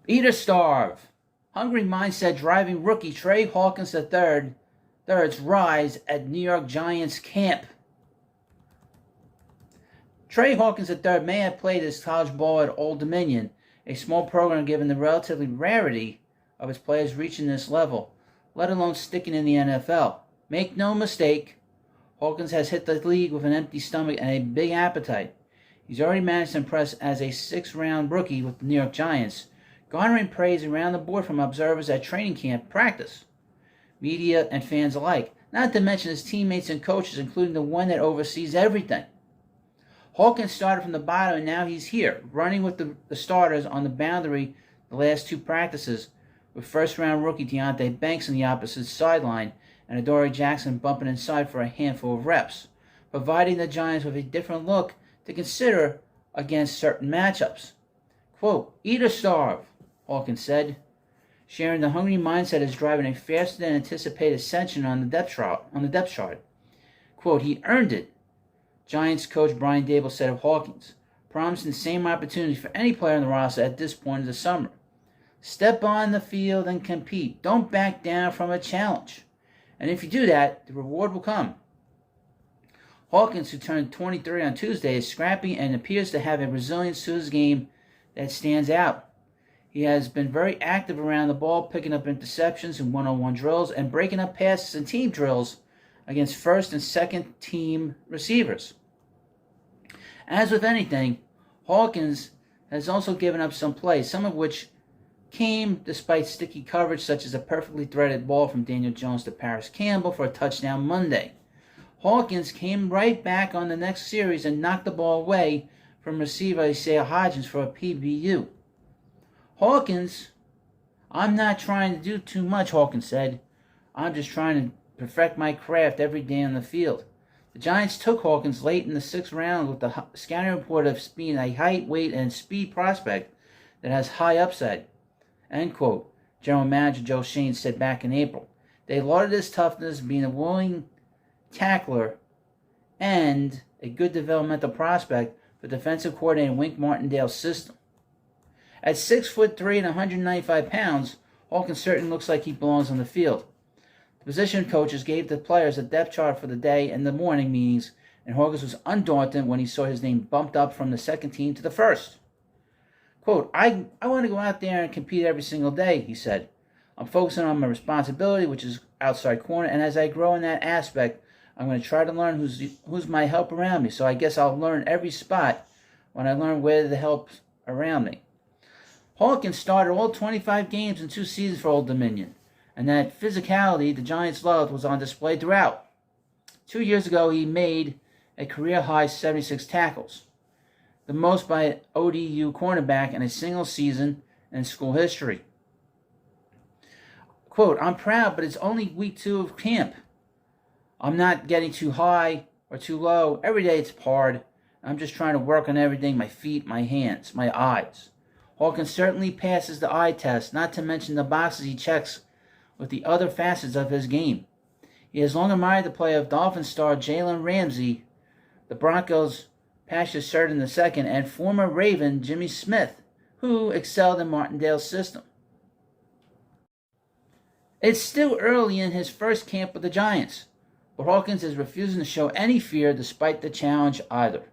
Eat or starve. Hungry mindset driving rookie Tre Hawkins III's rise at New York Giants camp. Tre Hawkins III may have played his college ball at Old Dominion, a small program given the relatively rarity of its players reaching this level, let alone sticking in the NFL. Make no mistake, Hawkins has hit the league with an empty stomach and a big appetite. He's already managed to impress as a sixth-round rookie with the New York Giants, garnering praise around the board from observers at training camp practice, media, and fans alike, not to mention his teammates and coaches, including the one that oversees everything. Hawkins started from the bottom, and now he's here, running with the starters on the boundary the last two practices, with first-round rookie Deonte Banks on the opposite sideline and Adoree Jackson bumping inside for a handful of reps, providing the Giants with a different look to consider against certain matchups. Quote, "Eat or starve," Hawkins said, sharing the hungry mindset is driving a faster than anticipated ascension on the depth chart. Quote, "He earned it," Giants coach Brian Daboll said of Hawkins, promising the same opportunity for any player on the roster at this point of the summer. Step on the field and compete. Don't back down from a challenge. And if you do that, the reward will come. Hawkins, who turned 23 on Tuesday, is scrappy and appears to have a resilience to his game that stands out. He has been very active around the ball, picking up interceptions in one-on-one drills and breaking up passes in team drills against first and second team receivers. As with anything, Hawkins has also given up some plays, some of which came despite sticky coverage, such as a perfectly threaded ball from Daniel Jones to Paris Campbell for a touchdown Monday. Hawkins came right back on the next series and knocked the ball away from receiver Isaiah Hodgins for a PBU. Hawkins, "I'm not trying to do too much," Hawkins said. "I'm just trying to perfect my craft every day on the field." The Giants took Hawkins late in the sixth round with the scouting report of being a height, weight, and speed prospect that has high upside. End quote, General Manager Joe Schoen said back in April. They lauded his toughness, being a willing tackler, and a good developmental prospect for defensive coordinator Wink Martindale's system. At 6'3" and 195 pounds, Hawkins certainly looks like he belongs on the field. The position coaches gave the players a depth chart for the day and the morning meetings, and Hawkins was undaunted when he saw his name bumped up from the second team to the first. Quote, I want to go out there and compete every single day, he said. I'm focusing on my responsibility, which is outside corner, and as I grow in that aspect, I'm going to try to learn who's my help around me. So I guess I'll learn every spot when I learn where the help's around me. Hawkins started all 25 games in 2 seasons for Old Dominion, and that physicality the Giants loved was on display throughout. 2 years ago, he made a career-high 76 tackles, the most by an ODU cornerback in a single season in school history. Quote, I'm proud, but it's only week 2 of camp. I'm not getting too high or too low. Every day it's hard. I'm just trying to work on everything, my feet, my hands, my eyes. Hawkins certainly passes the eye test, not to mention the boxes he checks with the other facets of his game. He has long admired the play of Dolphins star Jalen Ramsey, the Broncos' Patrick Surtain II, and former Raven Jimmy Smith, who excelled in Martindale's system. It's still early in his first camp with the Giants, but Hawkins is refusing to show any fear despite the challenge either.